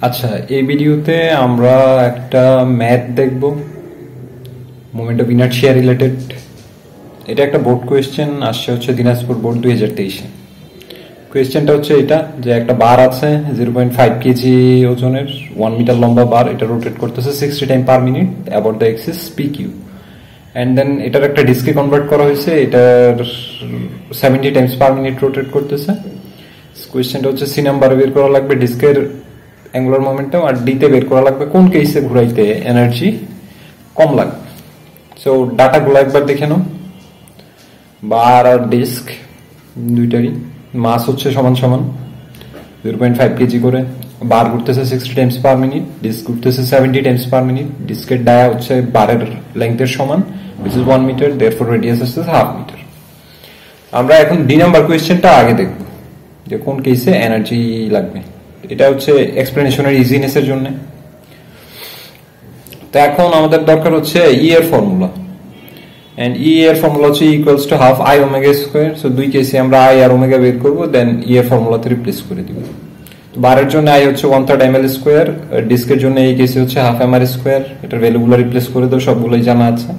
আচ্ছা, এই ভিডিওতে আমরা একটা ম্যাথ দেখব, মোমেন্ট অফ ইনার্শিয়া রিলেটেড। এটা একটা বোর্ড কোয়েশ্চেন আসছে হচ্ছে দিনাজপুর বোর্ড 2023-এ। কোয়েশ্চেনটা হচ্ছে এটা যে একটা বার আছে 0.5 কেজি ওজনের, 1 মিটার লম্বা বার, এটা রোটেট করতেছে 60 time per minute about the axis PQ, and then এটার একটা ডিস্কে কনভার্ট করা হয়েছে, এটার 70 টাইমস পার মিনিট রোটেট করতেছে। কোয়েশ্চেনটা হচ্ছে সি নাম্বারে বের করা লাগবে ডিস্কের অ্যাঙ্গুলার মোমেন্টাম, আর ডিতে বের করা লাগবে কোন কেসে ঘুরাইতে এনার্জি কম লাগবে। সো ডাটাগুলো একবার দেখে নাও। বার আর ডিস্ক দুইটারই মাস হচ্ছে সমান সমান 0.5 কেজি করে, বার ঘুরতেছে 60 টাইমস পার মিনিট, ডিস্ক ঘুরতেছে 70 টাইমস পার মিনিট। ডিস্কের ডায়া হচ্ছে বারের লেংথের সমান, which is 1 metre, therefore radius is half metre. আমরা এখন ডি নাম্বার কোয়েশ্চেনটা আগে দেখব যে কোন কেসে এনার্জি লাগবে। এটা হচ্ছে এক্সপ্লেনেশনের ইজিনেসের জন্য। তো এখন আমাদের দরকার হচ্ছে ই এর ফর্মুলা, এন্ড ই এর ফর্মুলা হচ্ছে equals to half I omega square. So দুই কেসে আমরা আই আর ওমেগা বের করব, দেন ই এর ফর্মুলাতে রিপ্লেস করে দিব। তো বারের জন্য আই হচ্ছে 1/3 ml স্কয়ার, ডিস্কের জন্য এই কেসে হচ্ছে হাফ mr স্কয়ার। এটার ভ্যালুগুলো রিপ্লেস করে দাও, সবগুলোই জানা আছে।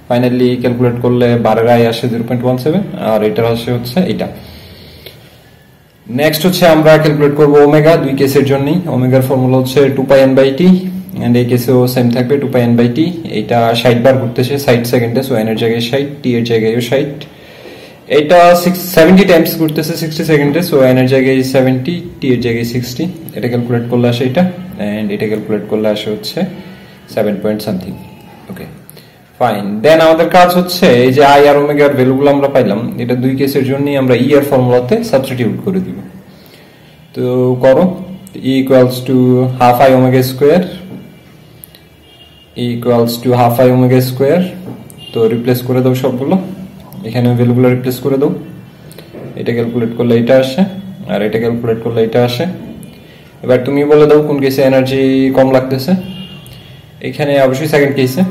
ফাইনালি ক্যালকুলেট করলে বারের আই আসে 0.17 আর এটার আসে হচ্ছে এটা। নেক্সট হচ্ছে আমরা ক্যালকুলেট করব ওমেগা, দুই কেসের জন্যই। ওমেগার ফর্মুলা হচ্ছে 2πn/t, এন্ড এই কেসেও সেম থাকবে 2πn/t। এটা 60 বার ঘুরতেছে 60 সেকেন্ডে, সো এন এর জায়গায় 60, টি এর জায়গায় 60। এটা 70 টাইমস ঘুরতেছে 60 সেকেন্ডে, সো এন এর জায়গায় 70, টি এর জায়গায় 60। এটা ক্যালকুলেট করলে আসে এটা, এন্ড এটা ক্যালকুলেট করলে আসে হচ্ছে 7 পয়েন্ট সামথিং। ওকে ফাইন, দেন আমাদের কাজ হচ্ছে এই যে আই আর ওমেগার ভ্যালুগুলো আমরা পাইলাম, এটা দুই কেসের জন্যই আমরা ই এর ফর্মুলাতে সাবস্টিটিউট করে দিব। তো করো, ই equals to half I omega square, equals to half I omega square. তো রিপ্লেস করে দাও সবগুলো, এখানে ভ্যালুগুলো রিপ্লেস করে দাও। এটা ক্যালকুলেট করলে এটা আসে, আর এটা ক্যালকুলেট করলে এটা আসে। এবার তুমি বলে দাও কোন কেসে এনার্জি কম লাগতেছে। এখানে অবশ্যই সেকেন্ড কেসে,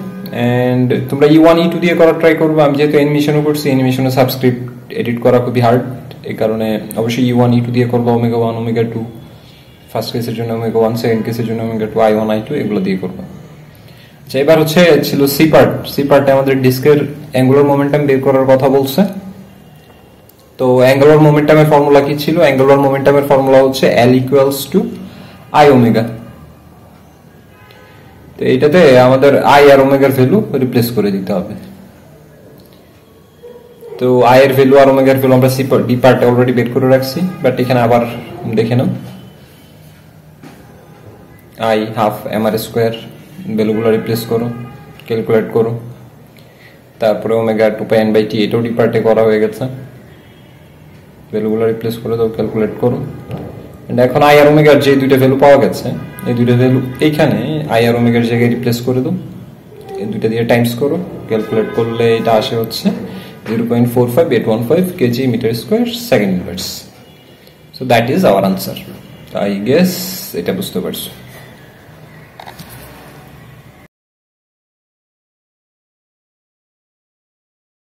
এন্ড তোমরা E1 E2 দিয়ে করার ট্রাই করবো। আমি যেহেতু অ্যানিমেশনও করছি, অ্যানিমেশনে সাবস্ক্রিপ্ট এডিট করা খুবই হার্ড, এই কারণে অবশ্যই E1 E2 দিয়ে করবো। ওমেগা 1 ওমেগা 2 ফার্স্ট কেসের জন্য, ওমেগা 1 সেকেন্ড কেসের জন্য ওমেগা 2 I1 I2 এগুলো দিয়ে করবো। আচ্ছা, এবার হচ্ছে ছিল সি পার্ট। সি পার্টে আমাদের ডিস্কের অ্যাঙ্গুলার মোমেন্টাম বের করার কথা বলছে। তো অ্যাঙ্গুলার মোমেন্টামের ফর্মুলা কি ছিল? অ্যাঙ্গুলার মোমেন্টামের ফর্মুলা হচ্ছে L equals to I omega. তো এইটাতে আমাদের আই আর ওমেগার ভ্যালু রিপ্লেস করে দিতে হবে। তো আই এর ভ্যালু আর ওমেগার ভ্যালু আমরা সি ডি পার্টে অলরেডি বের করে রাখছি, বাট এখানে আবার দেখে নাও। আই হাফ mr স্কয়ার, ভ্যালুগুলো রিপ্লেস করো, ক্যালকুলেট করো। তারপরে ওমেগা 2πn/t, এটাও ডি পার্টে করা হয়ে গেছে, ভ্যালুগুলো রিপ্লেস করে দাও, ক্যালকুলেট করো। এখন আই আর ওমেগার যে দুইটা ভ্যালু পাওয়া গেছে, এই দুইটা ভ্যালু এইখানে আই আর ওমেগার জায়গায় রিপ্লেস করে দাও, এই দুইটা দিয়ে টাইমস করো, ক্যালকুলেট করলে এটা আসে হচ্ছে 0.45815 KG metre square second inverse. So that is our answer. I guess এটা বুঝতে পারছো।